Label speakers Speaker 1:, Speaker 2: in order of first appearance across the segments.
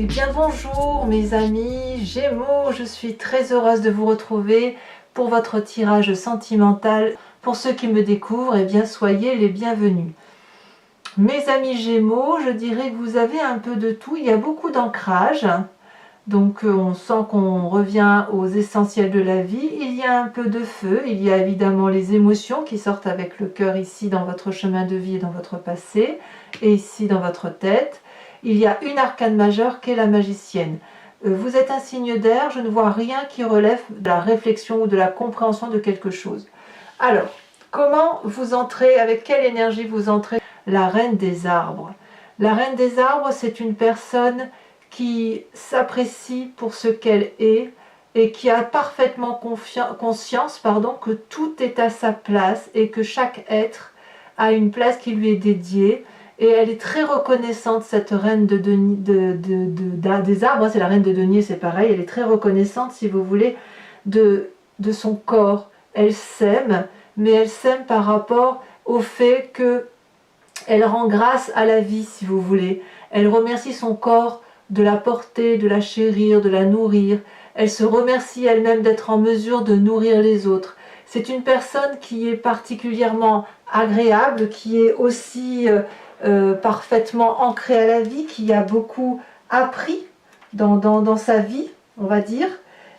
Speaker 1: Eh bien bonjour mes amis Gémeaux, je suis très heureuse de vous retrouver pour votre tirage sentimental. Pour ceux qui me découvrent, eh bien soyez les bienvenus. Mes amis Gémeaux, je dirais que vous avez un peu de tout, il y a beaucoup d'ancrage. Donc on sent qu'on revient aux essentiels de la vie. Il y a un peu de feu, il y a évidemment les émotions qui sortent avec le cœur ici dans votre chemin de vie et dans votre passé, et ici dans votre tête. Il y a une arcane majeure qui est la magicienne. Vous êtes un signe d'air, je ne vois rien qui relève de la réflexion ou de la compréhension de quelque chose. Alors, comment vous entrez, avec quelle énergie vous entrez? La reine des arbres. La reine des arbres, c'est une personne qui s'apprécie pour ce qu'elle est et qui a parfaitement conscience que tout est à sa place et que chaque être a une place qui lui est dédiée. Et elle est très reconnaissante, cette reine des arbres, c'est la reine de denier, c'est pareil, elle est très reconnaissante, si vous voulez, de son corps. Elle s'aime, mais elle s'aime par rapport au fait qu'elle rend grâce à la vie, si vous voulez. Elle remercie son corps de la porter, de la chérir, de la nourrir. Elle se remercie elle-même d'être en mesure de nourrir les autres. C'est une personne qui est particulièrement agréable, qui est aussi parfaitement ancrée à la vie, qui a beaucoup appris dans sa vie, on va dire.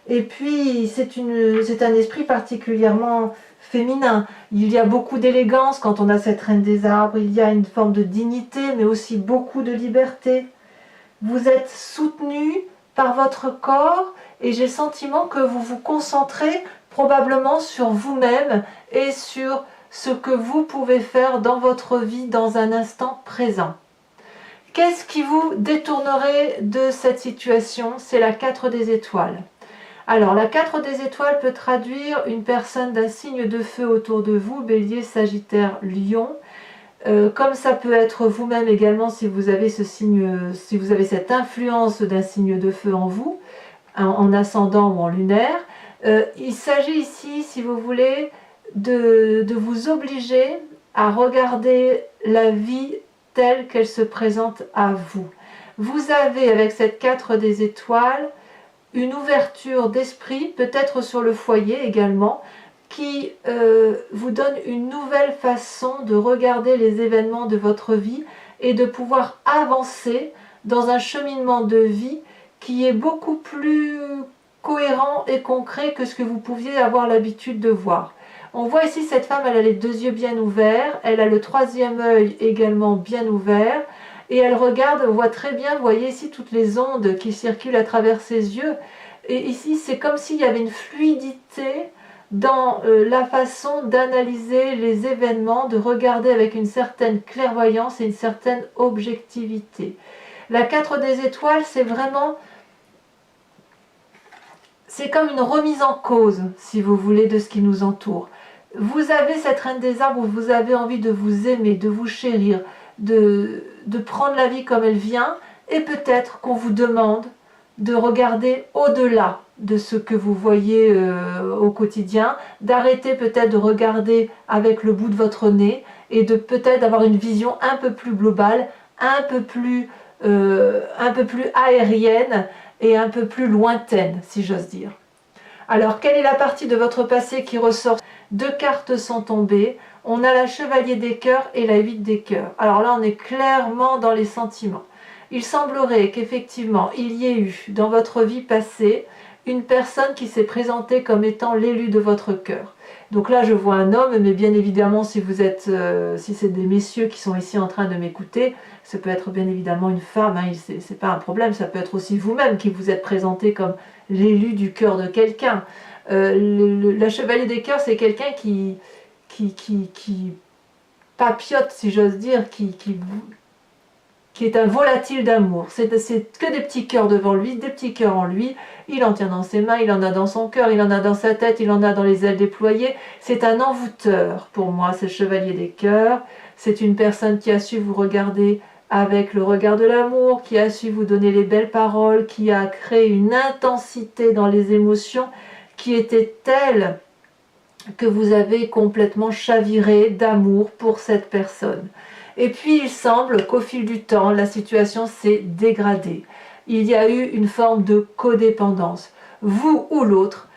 Speaker 1: Et puis c'est un esprit particulièrement féminin. Il y a beaucoup d'élégance quand on a cette reine des arbres, il y a une forme de dignité, mais aussi beaucoup de liberté. Vous êtes soutenu par votre corps et j'ai le sentiment que vous vous concentrez probablement sur vous-même et sur ce que vous pouvez faire dans votre vie dans un instant présent. Qu'est-ce qui vous détournerait de cette situation? C'est la 4 des étoiles. Alors, la 4 des étoiles peut traduire une personne d'un signe de feu autour de vous, Bélier, Sagittaire, Lion. Comme ça peut être vous-même également si vous avez ce signe, si vous avez cette influence d'un signe de feu en vous, en ascendant ou en lunaire. Il s'agit ici, si vous voulez, de vous obliger à regarder la vie telle qu'elle se présente à vous. Vous avez, avec cette 4 des étoiles, une ouverture d'esprit, peut-être sur le foyer également, qui vous donne une nouvelle façon de regarder les événements de votre vie et de pouvoir avancer dans un cheminement de vie qui est beaucoup plus cohérent et concret que ce que vous pouviez avoir l'habitude de voir. On voit ici cette femme, elle a les deux yeux bien ouverts, elle a le troisième œil également bien ouvert, et elle regarde, on voit très bien, vous voyez ici toutes les ondes qui circulent à travers ses yeux, et ici c'est comme s'il y avait une fluidité dans la façon d'analyser les événements, de regarder avec une certaine clairvoyance et une certaine objectivité. La 4 des étoiles, c'est vraiment... c'est comme une remise en cause, si vous voulez, de ce qui nous entoure. Vous avez cette reine des arbres où vous avez envie de vous aimer, de vous chérir, de prendre la vie comme elle vient, et peut-être qu'on vous demande de regarder au-delà de ce que vous voyez au quotidien, d'arrêter peut-être de regarder avec le bout de votre nez et de peut-être avoir une vision un peu plus globale, un peu plus aérienne et un peu plus lointaine, si j'ose dire. Alors, quelle est la partie de votre passé qui ressort? Deux cartes sont tombées. On a la chevalier des cœurs et la 8 des cœurs. Alors là, on est clairement dans les sentiments. Il semblerait qu'effectivement, il y ait eu dans votre vie passée une personne qui s'est présentée comme étant l'élu de votre cœur. Donc là, je vois un homme, mais bien évidemment, si vous êtes, si c'est des messieurs qui sont ici en train de m'écouter, ça peut être bien évidemment une femme, hein, c'est pas un problème, ça peut être aussi vous-même qui vous êtes présenté comme l'élu du cœur de quelqu'un. La chevalier des cœurs, c'est quelqu'un qui papillote, si j'ose dire, qui est un volatile d'amour. C'est que des petits cœurs devant lui, des petits cœurs en lui. Il en tient dans ses mains, il en a dans son cœur, il en a dans sa tête, il en a dans les ailes déployées. C'est un envoûteur pour moi, ce chevalier des cœurs. C'est une personne qui a su vous regarder avec le regard de l'amour, qui a su vous donner les belles paroles, qui a créé une intensité dans les émotions qui était telle que vous avez complètement chaviré d'amour pour cette personne. Et puis il semble qu'au fil du temps, la situation s'est dégradée. il y a eu une forme de codépendance. Vous ou l'autre,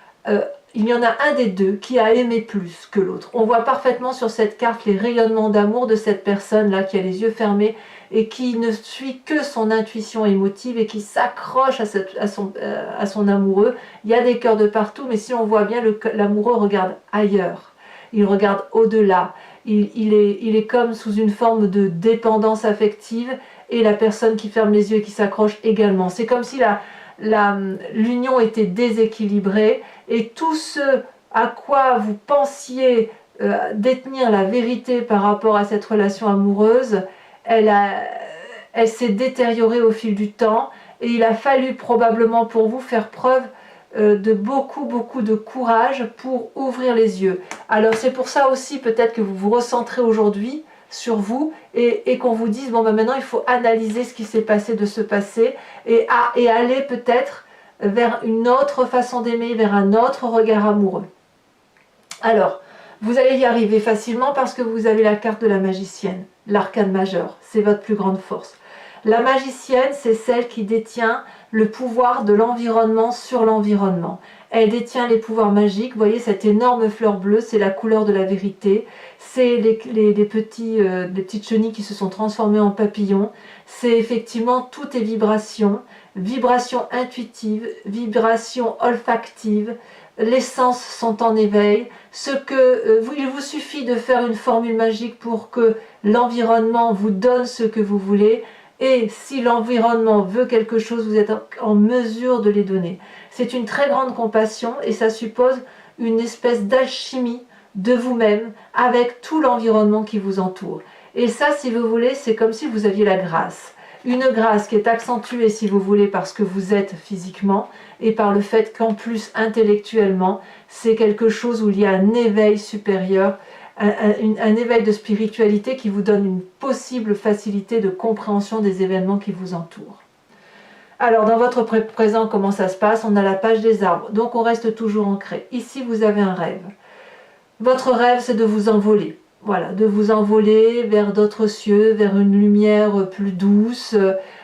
Speaker 1: il y en a un des deux qui a aimé plus que l'autre. On voit parfaitement sur cette carte les rayonnements d'amour de cette personne-là qui a les yeux fermés et qui ne suit que son intuition émotive et qui s'accroche à son amoureux. Il y a des cœurs de partout, mais si on voit bien, l'amoureux regarde ailleurs. Il regarde au-delà. Il est comme sous une forme de dépendance affective et la personne qui ferme les yeux et qui s'accroche également. C'est comme si l'union était déséquilibrée et tout ce à quoi vous pensiez détenir la vérité par rapport à cette relation amoureuse, elle s'est détériorée au fil du temps et il a fallu probablement pour vous faire preuve de beaucoup de courage pour ouvrir les yeux. Alors c'est pour ça aussi peut-être que vous vous recentrez aujourd'hui sur vous et qu'on vous dise bon ben maintenant il faut analyser ce qui s'est passé de ce passé et aller peut-être vers une autre façon d'aimer, vers un autre regard amoureux. Alors vous allez y arriver facilement parce que vous avez la carte de la magicienne, l'arcane majeur, c'est votre plus grande force. La magicienne, c'est celle qui détient le pouvoir de l'environnement sur l'environnement. Elle détient les pouvoirs magiques. Vous voyez cette énorme fleur bleue, c'est la couleur de la vérité. C'est les petites chenilles qui se sont transformées en papillons. C'est effectivement toutes les vibrations, vibrations intuitives, vibrations olfactives. Les sens sont en éveil. Il vous suffit de faire une formule magique pour que l'environnement vous donne ce que vous voulez. Et si l'environnement veut quelque chose, vous êtes en mesure de les donner. C'est une très grande compassion et ça suppose une espèce d'alchimie de vous-même avec tout l'environnement qui vous entoure. Et ça, si vous voulez, c'est comme si vous aviez la grâce. Une grâce qui est accentuée, si vous voulez, parce que vous êtes physiquement et par le fait qu'en plus, intellectuellement, c'est quelque chose où il y a un éveil supérieur, un éveil de spiritualité qui vous donne une possible facilité de compréhension des événements qui vous entourent. Alors, dans votre présent, comment ça se passe? On a la page des arbres, donc on reste toujours ancré. Ici, vous avez un rêve. Votre rêve, c'est de vous envoler. Voilà, de vous envoler vers d'autres cieux, vers une lumière plus douce.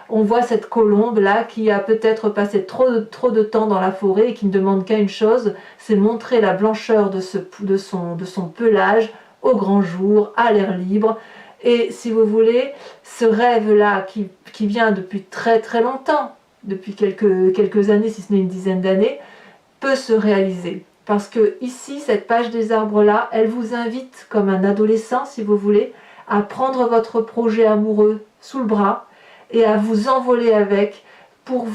Speaker 1: On voit cette colombe-là qui a peut-être passé trop de temps dans la forêt et qui ne demande qu'à une chose, c'est montrer la blancheur de son pelage au grand jour, à l'air libre. Et si vous voulez, ce rêve-là qui vient depuis très longtemps, depuis quelques années, si ce n'est une dizaine d'années, peut se réaliser. Parce que ici, cette page des arbres-là, elle vous invite, comme un adolescent, si vous voulez, à prendre votre projet amoureux sous le bras et à vous envoler avec pour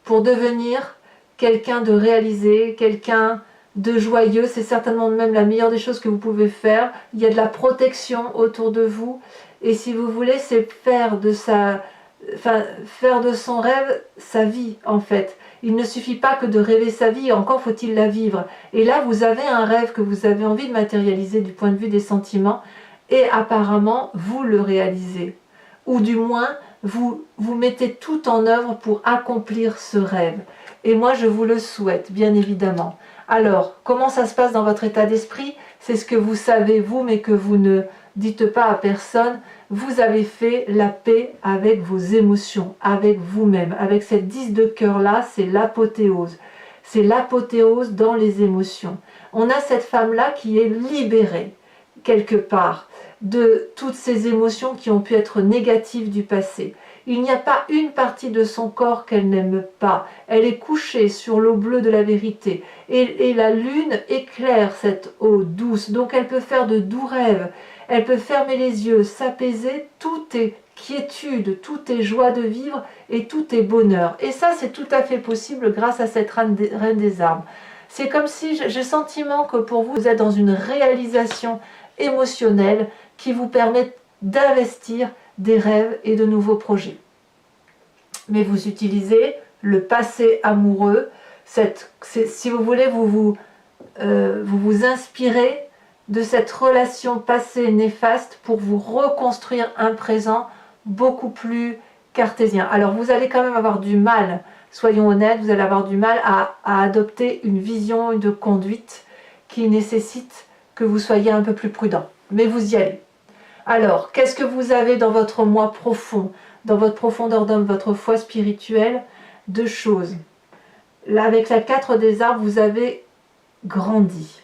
Speaker 1: devenir quelqu'un de réalisé, quelqu'un de joyeux. C'est certainement même la meilleure des choses que vous pouvez faire. Il y a de la protection autour de vous. Et si vous voulez, c'est faire de son rêve sa vie, en fait. Il ne suffit pas que de rêver sa vie, encore faut-il la vivre. Et là, vous avez un rêve que vous avez envie de matérialiser du point de vue des sentiments, et apparemment, vous le réalisez. Ou du moins, vous mettez tout en œuvre pour accomplir ce rêve. Et moi, je vous le souhaite, bien évidemment. Alors, comment ça se passe dans votre état d'esprit? C'est ce que vous savez, vous, mais que vous ne dites pas à personne. Vous avez fait la paix avec vos émotions, avec vous-même. Avec cette 10 de cœur-là, c'est l'apothéose. C'est l'apothéose dans les émotions. On a cette femme-là qui est libérée, quelque part, de toutes ces émotions qui ont pu être négatives du passé. Il n'y a pas une partie de son corps qu'elle n'aime pas. Elle est couchée sur l'eau bleue de la vérité. Et la lune éclaire cette eau douce. Donc elle peut faire de doux rêves. Elle peut fermer les yeux, s'apaiser. Tout est quiétude, tout est joie de vivre et tout est bonheur. Et ça, c'est tout à fait possible grâce à cette reine des arbres. C'est comme si j'ai le sentiment que pour vous, vous êtes dans une réalisation émotionnelle qui vous permet d'investir des rêves et de nouveaux projets. Mais vous utilisez le passé amoureux, si vous voulez, vous vous inspirez de cette relation passée néfaste pour vous reconstruire un présent beaucoup plus cartésien. Alors vous allez quand même avoir du mal, soyons honnêtes, vous allez avoir du mal à adopter une vision de conduite qui nécessite que vous soyez un peu plus prudent. Mais vous y allez. Alors, qu'est-ce que vous avez dans votre moi profond, dans votre profondeur d'homme, votre foi spirituelle, deux choses. Là, avec la 4 des arbres, vous avez grandi.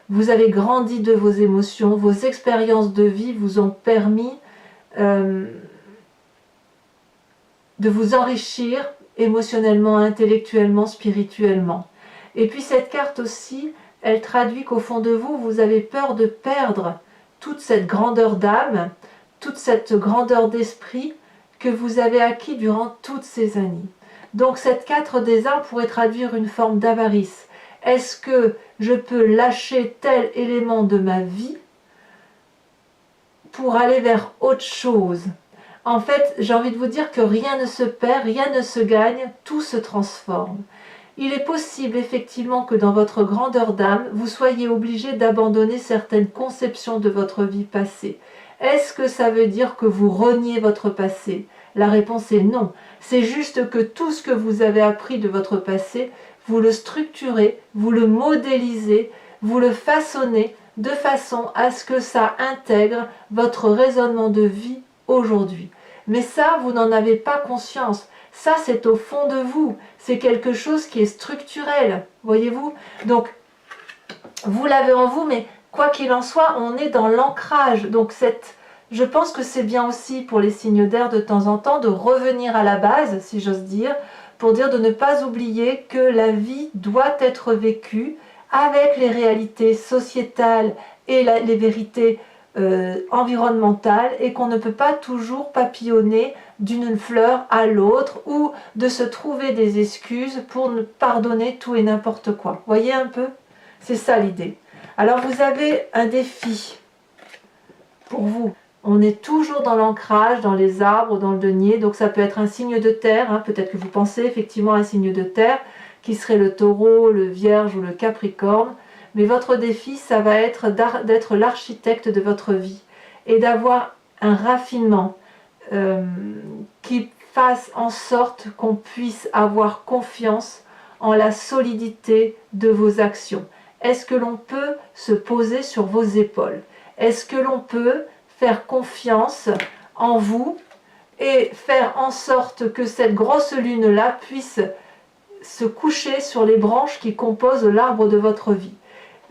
Speaker 1: Vous avez grandi de vos émotions, vos expériences de vie vous ont permis de vous enrichir émotionnellement, intellectuellement, spirituellement. Et puis cette carte aussi, elle traduit qu'au fond de vous, vous avez peur de perdre toute cette grandeur d'âme, toute cette grandeur d'esprit que vous avez acquis durant toutes ces années. Donc cette 4 des arbres pourrait traduire une forme d'avarice. Est-ce que je peux lâcher tel élément de ma vie pour aller vers autre chose? En fait, j'ai envie de vous dire que rien ne se perd, rien ne se gagne, tout se transforme. Il est possible effectivement que dans votre grandeur d'âme, vous soyez obligé d'abandonner certaines conceptions de votre vie passée. Est-ce que ça veut dire que vous reniez votre passé? La réponse est non. C'est juste que tout ce que vous avez appris de votre passé, vous le structurez, vous le modélisez, vous le façonnez de façon à ce que ça intègre votre raisonnement de vie aujourd'hui. Mais ça, vous n'en avez pas conscience. Ça, c'est au fond de vous. C'est quelque chose qui est structurel, voyez-vous? Donc, vous l'avez en vous, mais quoi qu'il en soit, on est dans l'ancrage. Donc, je pense que c'est bien aussi pour les signes d'air de temps en temps de revenir à la base, si j'ose dire, pour dire de ne pas oublier que la vie doit être vécue avec les réalités sociétales et les vérités environnementale et qu'on ne peut pas toujours papillonner d'une fleur à l'autre ou de se trouver des excuses pour ne pardonner tout et n'importe quoi. Voyez un peu? C'est ça l'idée. Alors vous avez un défi pour vous. On est toujours dans l'ancrage, dans les arbres, dans le denier, donc ça peut être un signe de terre, hein. Peut-être que vous pensez effectivement à un signe de terre qui serait le taureau, le vierge ou le capricorne. Mais votre défi, ça va être d'être l'architecte de votre vie et d'avoir un raffinement qui fasse en sorte qu'on puisse avoir confiance en la solidité de vos actions. Est-ce que l'on peut se poser sur vos épaules? Est-ce que l'on peut faire confiance en vous et faire en sorte que cette grosse lune-là puisse se coucher sur les branches qui composent l'arbre de votre vie?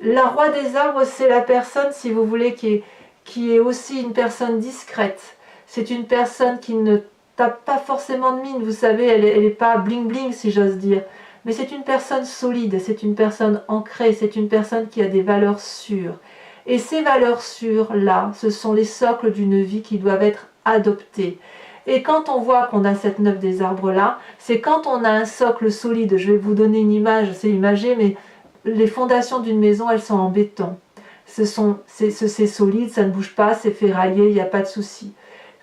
Speaker 1: La roi des arbres, c'est la personne, si vous voulez, qui est aussi une personne discrète. C'est une personne qui ne tape pas forcément de mine, vous savez, elle n'est pas bling-bling, si j'ose dire. Mais c'est une personne solide, c'est une personne ancrée, c'est une personne qui a des valeurs sûres. Et ces valeurs sûres-là, ce sont les socles d'une vie qui doivent être adoptées. Et quand on voit qu'on a cette 9 des arbres-là, c'est quand on a un socle solide. Je vais vous donner une image, c'est imagé, mais les fondations d'une maison, elles sont en béton. C'est solide, ça ne bouge pas, c'est ferraillé, il n'y a pas de souci.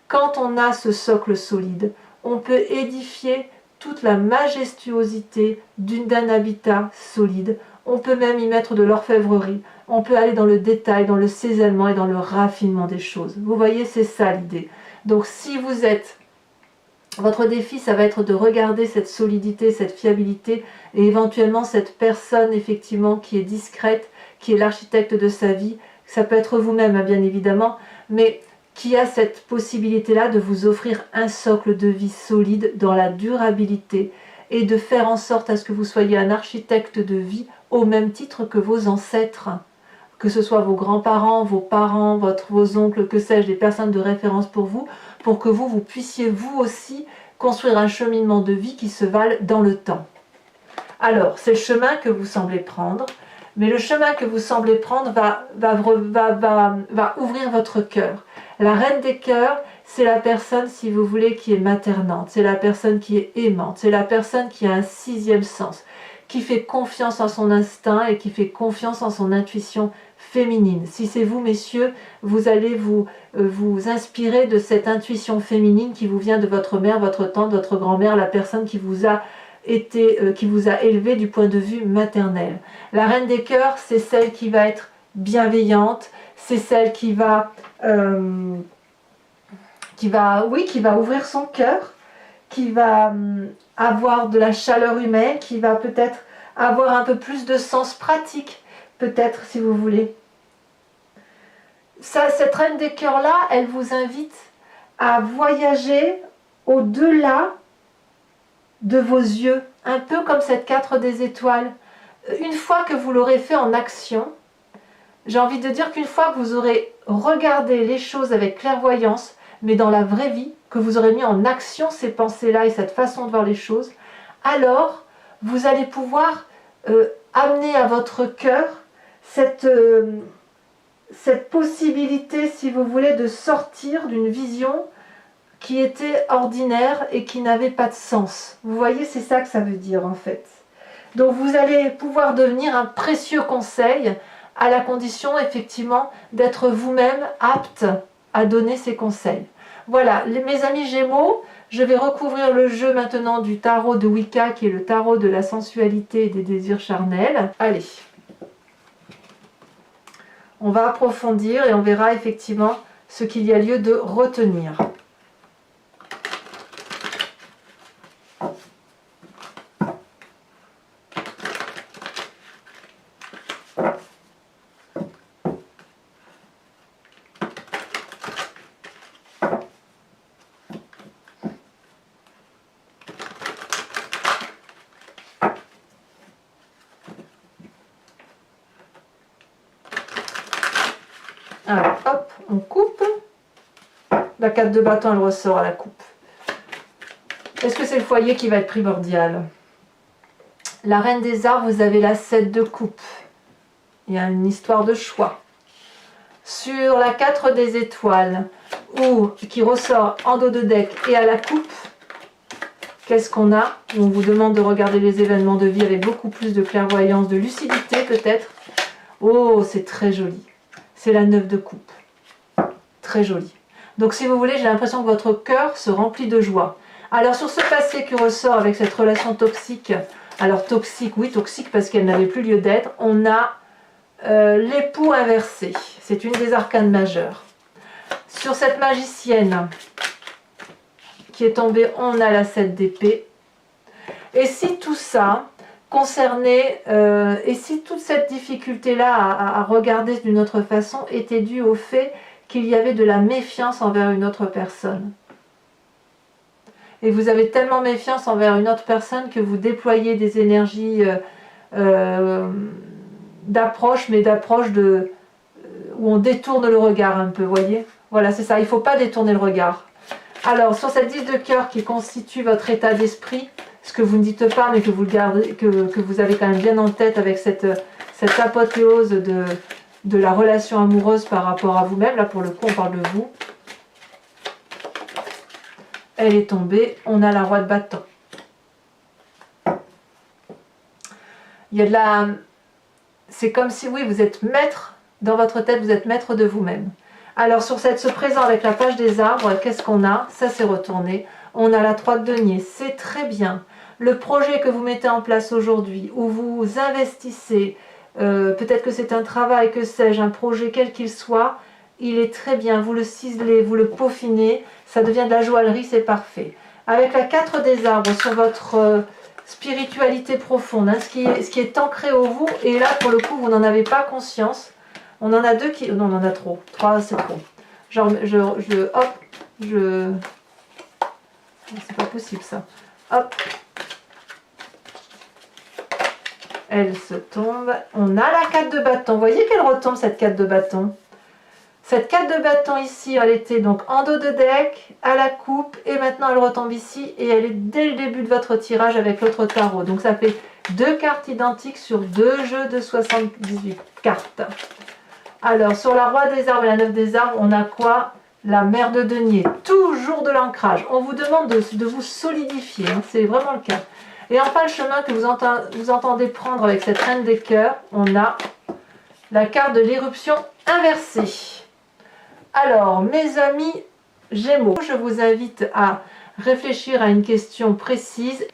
Speaker 1: Quand on a ce socle solide, on peut édifier toute la majestuosité d'un habitat solide. On peut même y mettre de l'orfèvrerie. On peut aller dans le détail, dans le cisaillement et dans le raffinement des choses. Vous voyez, c'est ça l'idée. Donc si vous êtes... Votre défi, ça va être de regarder cette solidité, cette fiabilité et éventuellement cette personne effectivement qui est discrète, qui est l'architecte de sa vie. Ça peut être vous-même, hein, bien évidemment, mais qui a cette possibilité-là de vous offrir un socle de vie solide dans la durabilité et de faire en sorte à ce que vous soyez un architecte de vie au même titre que vos ancêtres. Que ce soit vos grands-parents, vos parents, vos oncles, que sais-je, des personnes de référence pour que vous puissiez vous aussi construire un cheminement de vie qui se vale dans le temps. Alors, c'est le chemin que vous semblez prendre, mais le chemin que vous semblez prendre va ouvrir votre cœur. La reine des cœurs, c'est la personne, si vous voulez, qui est maternante, c'est la personne qui est aimante, c'est la personne qui a un sixième sens, qui fait confiance en son instinct et qui fait confiance en son intuition féminine. Si c'est vous, messieurs, vous allez vous inspirer de cette intuition féminine qui vous vient de votre mère, votre tante, votre grand-mère, la personne qui vous a élevé du point de vue maternel. La reine des cœurs, c'est celle qui va être bienveillante, c'est celle qui va ouvrir son cœur, qui va avoir de la chaleur humaine, qui va peut-être avoir un peu plus de sens pratique, peut-être, si vous voulez. Cette reine des cœurs-là, elle vous invite à voyager au-delà de vos yeux, un peu comme cette 4 des étoiles. Une fois que vous l'aurez fait en action, j'ai envie de dire qu'une fois que vous aurez regardé les choses avec clairvoyance, mais dans la vraie vie, que vous aurez mis en action ces pensées-là et cette façon de voir les choses, alors vous allez pouvoir amener à votre cœur cette possibilité, si vous voulez, de sortir d'une vision qui était ordinaire et qui n'avait pas de sens. Vous voyez, c'est ça que ça veut dire en fait. Donc vous allez pouvoir devenir un précieux conseil à la condition effectivement d'être vous-même apte à donner ces conseils. Voilà, mes amis Gémeaux, je vais recouvrir le jeu maintenant du tarot de Wicca qui est le tarot de la sensualité et des désirs charnels. Allez, on va approfondir et on verra effectivement ce qu'il y a lieu de retenir. Alors, hop, on coupe. La 4 de bâton, elle ressort à la coupe. Est-ce que c'est le foyer qui va être primordial? La reine des arbres, vous avez la 7 de coupe. Il y a une histoire de choix. Sur la 4 des étoiles, ou qui ressort en dos de deck et à la coupe, qu'est-ce qu'on a? On vous demande de regarder les événements de vie avec beaucoup plus de clairvoyance, de lucidité peut-être. Oh, c'est très joli. C'est la 9 de coupe. Très joli. Donc si vous voulez, j'ai l'impression que votre cœur se remplit de joie. Alors sur ce passé qui ressort avec cette relation toxique, alors toxique, oui toxique parce qu'elle n'avait plus lieu d'être, on a l'époux inversé. C'est une des arcanes majeures. Sur cette magicienne qui est tombée, on a la 7 d'épée. Et si tout ça concernait, et si toute cette difficulté-là à regarder d'une autre façon était due au fait qu'il y avait de la méfiance envers une autre personne. Et vous avez tellement méfiance envers une autre personne que vous déployez des énergies d'approche, mais d'approche où on détourne le regard un peu, voyez? Voilà, c'est ça, il ne faut pas détourner le regard. Alors, sur cette 10 de cœur qui constitue votre état d'esprit, ce que vous ne dites pas, mais que vous gardez, que vous avez quand même bien en tête avec cette apothéose de la relation amoureuse par rapport à vous-même. Là, pour le coup, on parle de vous. Elle est tombée. On a la roi de bâton. Il y a de la... C'est comme si, oui, vous êtes maître, dans votre tête, vous êtes maître de vous-même. Alors, sur ce présent avec la page des arbres, qu'est-ce qu'on a? Ça s'est retourné. On a la 3 de denier. C'est très bien. Le projet que vous mettez en place aujourd'hui, où vous investissez, peut-être que c'est un travail, que sais-je, un projet quel qu'il soit, il est très bien. Vous le ciselez, vous le peaufinez, ça devient de la joaillerie, c'est parfait. Avec la 4 des arbres sur votre spiritualité profonde, hein, ce qui est ancré au vous, et là, pour le coup, vous n'en avez pas conscience. On en a 2 qui... Non, on en a trop. 3, c'est trop. Genre, hop, c'est pas possible, ça. Hop. Elle se tombe. On a la 4 de bâton. Vous voyez qu'elle retombe, cette 4 de bâton. Cette 4 de bâton ici, elle était donc en dos de deck, à la coupe, et maintenant elle retombe ici, et elle est dès le début de votre tirage avec l'autre tarot. Donc ça fait 2 cartes identiques sur 2 jeux de 78 cartes. Alors, sur la roi des arbres et la 9 des arbres, on a quoi? La mère de denier. Toujours de l'ancrage. On vous demande de vous solidifier, hein, c'est vraiment le cas. Et enfin, le chemin que vous entendez prendre avec cette reine des cœurs, on a la carte de l'éruption inversée. Alors, mes amis Gémeaux, je vous invite à réfléchir à une question précise.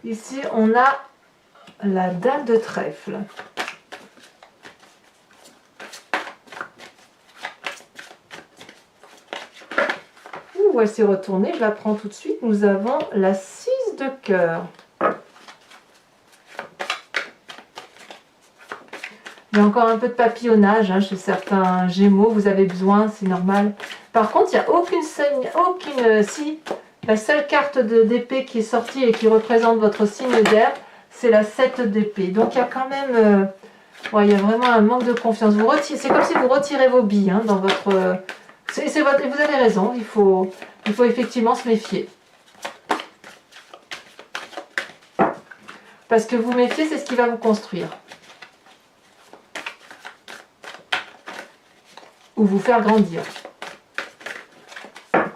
Speaker 1: Ici, on a la dame de trèfle. Ouh, elle s'est retournée, je la prends tout de suite. Nous avons la 6 de cœur. Il y a encore un peu de papillonnage chez certains Gémeaux, vous avez besoin, c'est normal. Par contre, il n'y a aucune si, la seule carte d'épée qui est sortie et qui représente votre signe d'air, c'est la 7 d'épée. Donc il y a quand même, il y a vraiment un manque de confiance. C'est comme si vous retirez vos billes dans votre... vous avez raison, il faut effectivement se méfier. Parce que vous méfiez, c'est ce qui va vous construire. Ou vous faire grandir.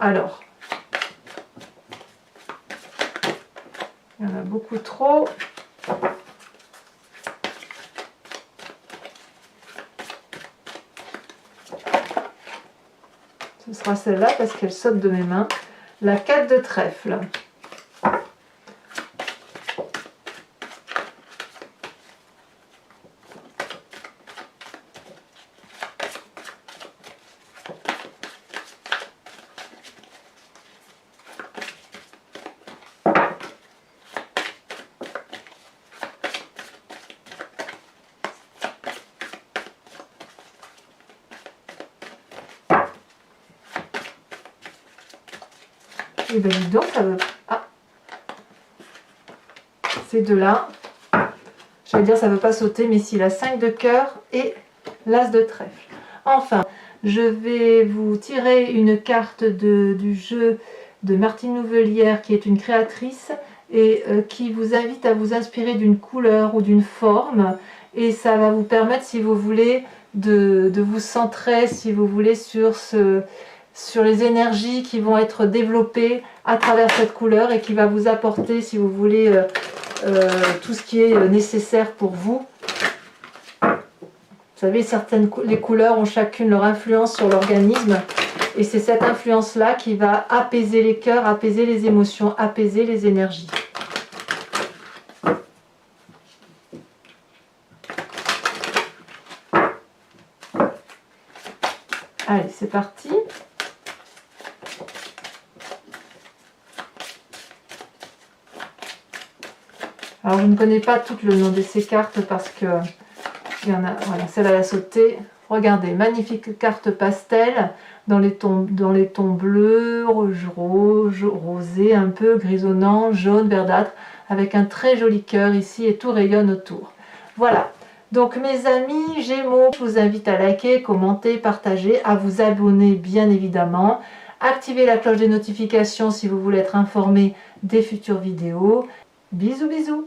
Speaker 1: Alors, il y en a beaucoup trop. Ce sera celle-là parce qu'elle saute de mes mains. La 4 de trèfle. Et bien dis donc, ça veut... Ah, ces deux-là, j'allais dire ça ne veut pas sauter, mais si, la 5 de cœur et l'as de trèfle. Enfin, je vais vous tirer une carte du jeu de Martine Nouvelière, qui est une créatrice, et qui vous invite à vous inspirer d'une couleur ou d'une forme, et ça va vous permettre, si vous voulez, de vous centrer, si vous voulez, sur les énergies qui vont être développées à travers cette couleur et qui va vous apporter, si vous voulez, tout ce qui est nécessaire pour vous. Vous savez, les couleurs ont chacune leur influence sur l'organisme et c'est cette influence-là qui va apaiser les cœurs, apaiser les émotions, apaiser les énergies. Allez, c'est parti. Alors je ne connais pas tout le nom de ces cartes parce que il y en a, voilà, celle à la sautée. Regardez, magnifique carte pastel dans les tons bleus, rouge, rosé, un peu grisonnant, jaune, verdâtre, avec un très joli cœur ici et tout rayonne autour. Voilà. Donc mes amis Gémeaux, je vous invite à liker, commenter, partager, à vous abonner bien évidemment. Activez la cloche des notifications si vous voulez être informé des futures vidéos. Bisous bisous.